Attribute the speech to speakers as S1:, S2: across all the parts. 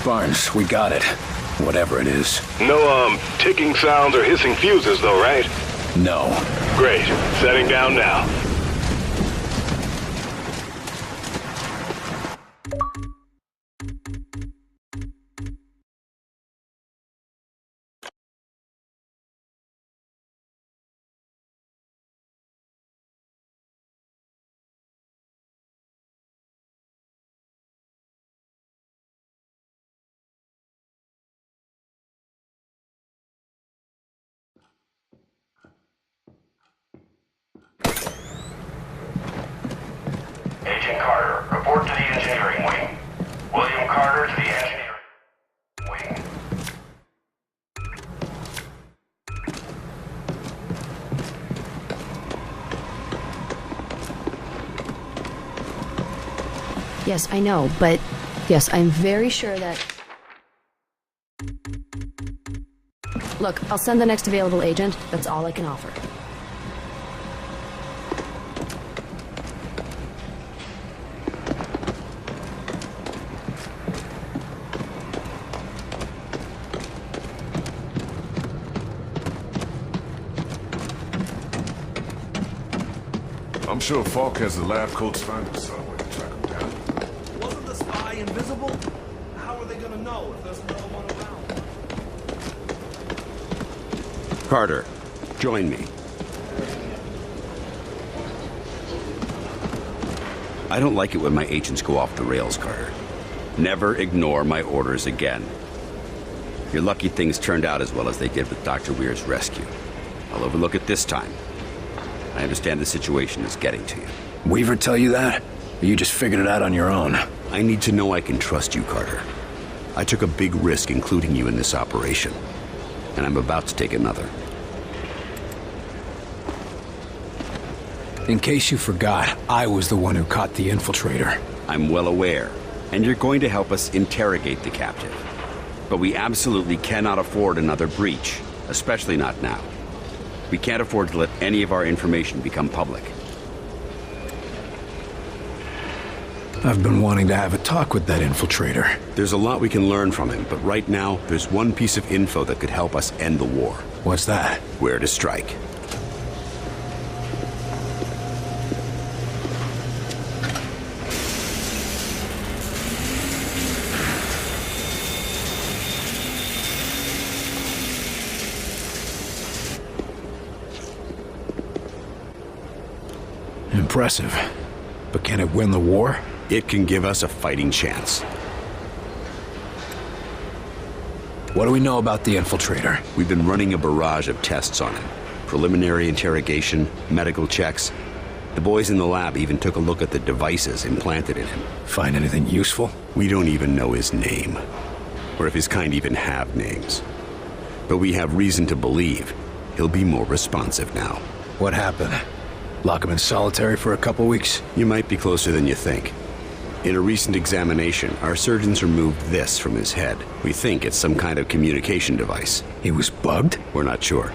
S1: Spartans, we got it. Whatever it is.
S2: No, ticking sounds or hissing fuses though, right?
S1: No.
S2: Great. Setting down now.
S3: Agent Carter, report to the engineering wing. William Carter to the engineering wing.
S4: Yes, I know, but yes, I'm very sure that... Look, I'll send the next available agent. That's all I can offer.
S5: I'm sure Faulke has the lab coats found him somewhere to track him down.
S6: Wasn't the spy invisible? How are they gonna know if there's another one around?
S7: Carter, join me. I don't like it when my agents go off the rails, Carter. Never ignore my orders again. You're lucky things turned out as well as they did with Dr. Weir's rescue. I'll overlook it this time. I understand the situation is getting to you.
S1: Weaver tell you that? Or you just figured it out on your own?
S7: I need to know I can trust you, Carter. I took a big risk including you in this operation, and I'm about to take another.
S1: In case you forgot, I was the one who caught the infiltrator.
S7: I'm well aware, and you're going to help us interrogate the captive. But we absolutely cannot afford another breach, especially not now. We can't afford to let any of our information become public.
S1: I've been wanting to have a talk with that infiltrator.
S7: There's a lot we can learn from him, but right now, there's one piece of info that could help us end the war.
S1: What's that?
S7: Where to strike.
S1: Impressive. But can it win the war?
S7: It can give us a fighting chance.
S1: What do we know about the infiltrator?
S7: We've been running a barrage of tests on him. Preliminary interrogation, medical checks. The boys in the lab even took a look at the devices implanted in him.
S1: Find anything useful?
S7: We don't even know his name. Or if his kind even have names. But we have reason to believe he'll be more responsive now.
S1: What happened? Lock him in solitary for a couple weeks?
S7: You might be closer than you think. In a recent examination, our surgeons removed this from his head. We think it's some kind of communication device.
S1: He was bugged?
S7: We're not sure.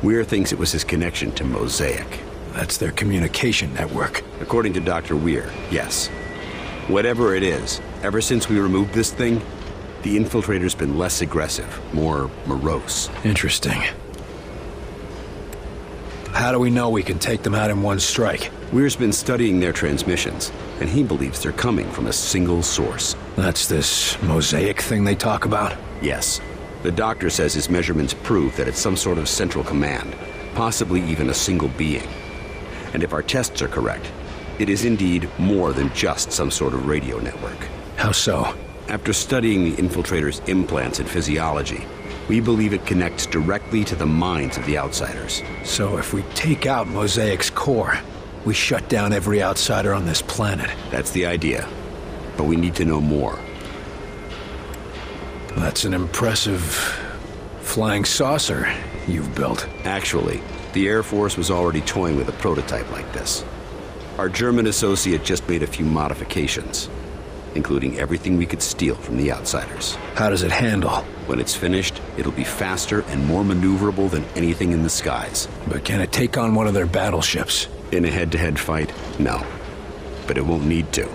S7: Weir thinks it was his connection to Mosaic.
S1: That's their communication network.
S7: According to Dr. Weir, yes. Whatever it is, ever since we removed this thing, the infiltrator's been less aggressive, more morose.
S1: Interesting. How do we know we can take them out in one strike?
S7: Weir's been studying their transmissions, and he believes they're coming from a single source.
S1: That's this Mosaic thing they talk about?
S7: Yes. The doctor says his measurements prove that it's some sort of central command, possibly even a single being. And if our tests are correct, it is indeed more than just some sort of radio network.
S1: How so?
S7: After studying the infiltrator's implants and physiology, we believe it connects directly to the minds of the outsiders.
S1: So if we take out Mosaic's core, we shut down every outsider on this planet.
S7: That's the idea. But we need to know more.
S1: That's an impressive flying saucer you've built.
S7: Actually, the Air Force was already toying with a prototype like this. Our German associate just made a few modifications, including everything we could steal from the outsiders.
S1: How does it handle?
S7: When it's finished, it'll be faster and more maneuverable than anything in the skies.
S1: But can it take on one of their battleships?
S7: In a head-to-head fight, no. But it won't need to.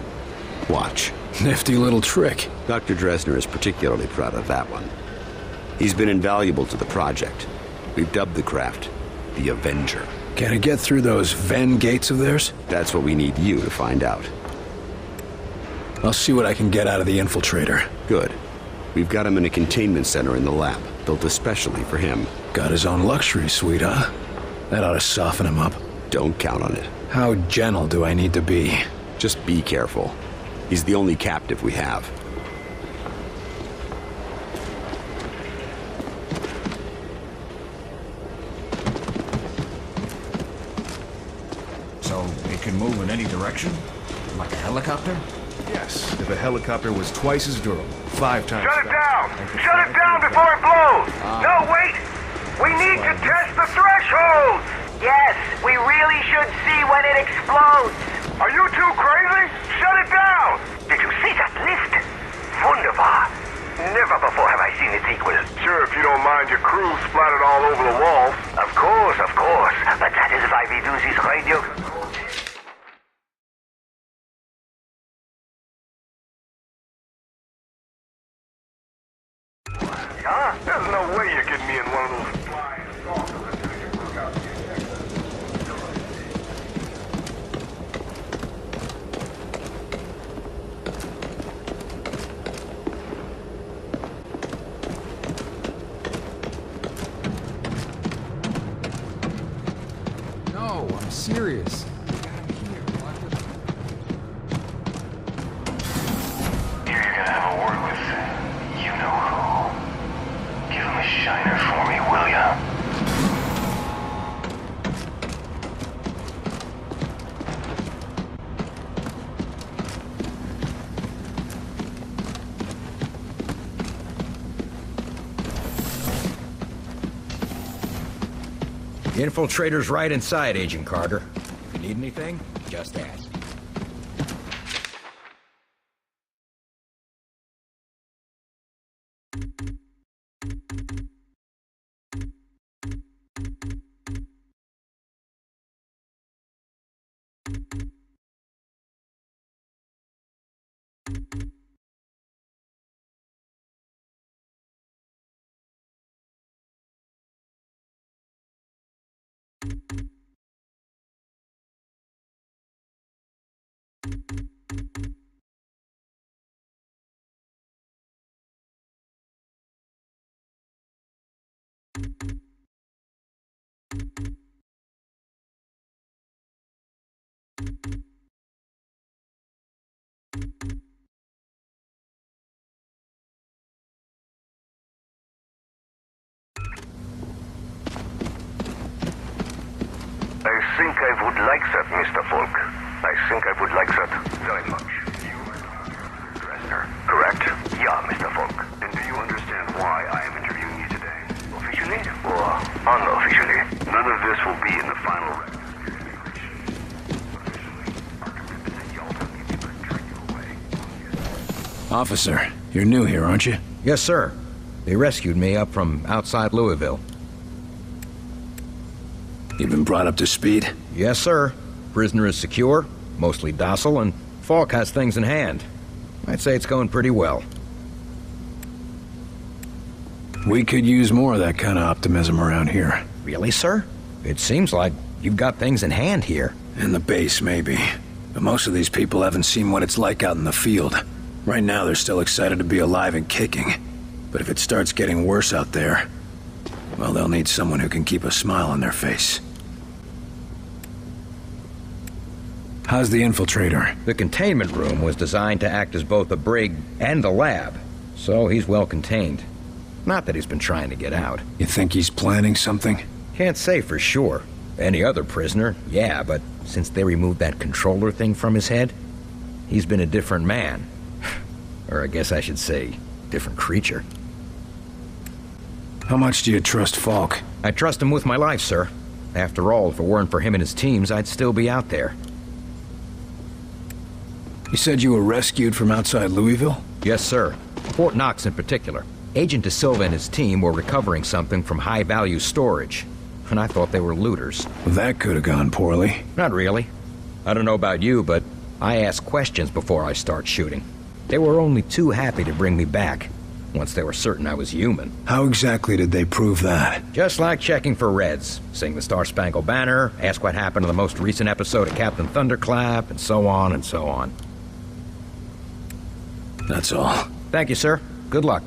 S7: Watch.
S1: Nifty little trick.
S7: Dr. Dresner is particularly proud of that one. He's been invaluable to the project. We've dubbed the craft the Avenger.
S1: Can I get through those Venn gates of theirs?
S7: That's what we need you to find out.
S1: I'll see what I can get out of the infiltrator.
S7: Good. We've got him in a containment center in the lab, built especially for him.
S1: Got his own luxury suite, huh? That ought to soften him up.
S7: Don't count on it.
S1: How gentle do I need to be?
S7: Just be careful. He's the only captive we have.
S8: So it can move in any direction? Like a helicopter?
S5: Yes, if a helicopter was twice as durable, 5 times
S3: Shut it
S5: faster.
S3: down! Shut it down before it blows! No, wait! We need to test the threshold!
S9: Yes, we really should see when it explodes.
S3: Are you too crazy? Shut it down! Did you see that lift? Wunderbar! Never before have I seen its equal. Sure, if you don't mind your crew splattered all over the walls. Of course. But that is why we do this radio... Huh? There's no way you're getting me in one of those flying saucers until you work out the
S8: No, I'm serious.
S3: Here you're gonna have a word with you-know-who. Give him a shiner for me, will ya?
S8: The infiltrator's right inside, Agent Carter. If you need anything, just ask.
S3: I think I would like that, Mr. Faulke. I think I would like that very much. You are Dr. Dresner, correct? Yeah, Mr. Faulke. And do you understand why I am interviewing you today? Officially or unofficially? None of this will be in the final record. Our commitment to Yalta means we couldn't turn you away.
S1: Officer, you're new here, aren't you?
S8: Yes, sir. They rescued me up from outside Louisville.
S1: You've been brought up to speed?
S8: Yes, sir. Prisoner is secure, mostly docile, and Faulke has things in hand. I'd say it's going pretty well.
S1: We could use more of that kind of optimism around here.
S8: Really, sir? It seems like you've got things in hand here.
S1: In the base, maybe. But most of these people haven't seen what it's like out in the field. Right now, they're still excited to be alive and kicking. But if it starts getting worse out there, well, they'll need someone who can keep a smile on their face. How's the infiltrator?
S8: The containment room was designed to act as both a brig and a lab, so he's well contained. Not that he's been trying to get out.
S1: You think he's planning something?
S8: Can't say for sure. Any other prisoner, yeah, but since they removed that controller thing from his head, he's been a different man. Or I guess I should say, different creature.
S1: How much do you trust Faulke?
S8: I trust him with my life, sir. After all, if it weren't for him and his teams, I'd still be out there.
S1: You said you were rescued from outside Louisville?
S8: Yes, sir. Fort Knox in particular. Agent De Silva and his team were recovering something from high-value storage, and I thought they were looters.
S1: Well, that could have gone poorly.
S8: Not really. I don't know about you, but I ask questions before I start shooting. They were only too happy to bring me back, once they were certain I was human.
S1: How exactly did they prove that?
S8: Just like checking for Reds. Sing the Star-Spangled Banner, ask what happened in the most recent episode of Captain Thunderclap, and so on and so on.
S1: That's all.
S8: Thank you, sir. Good luck.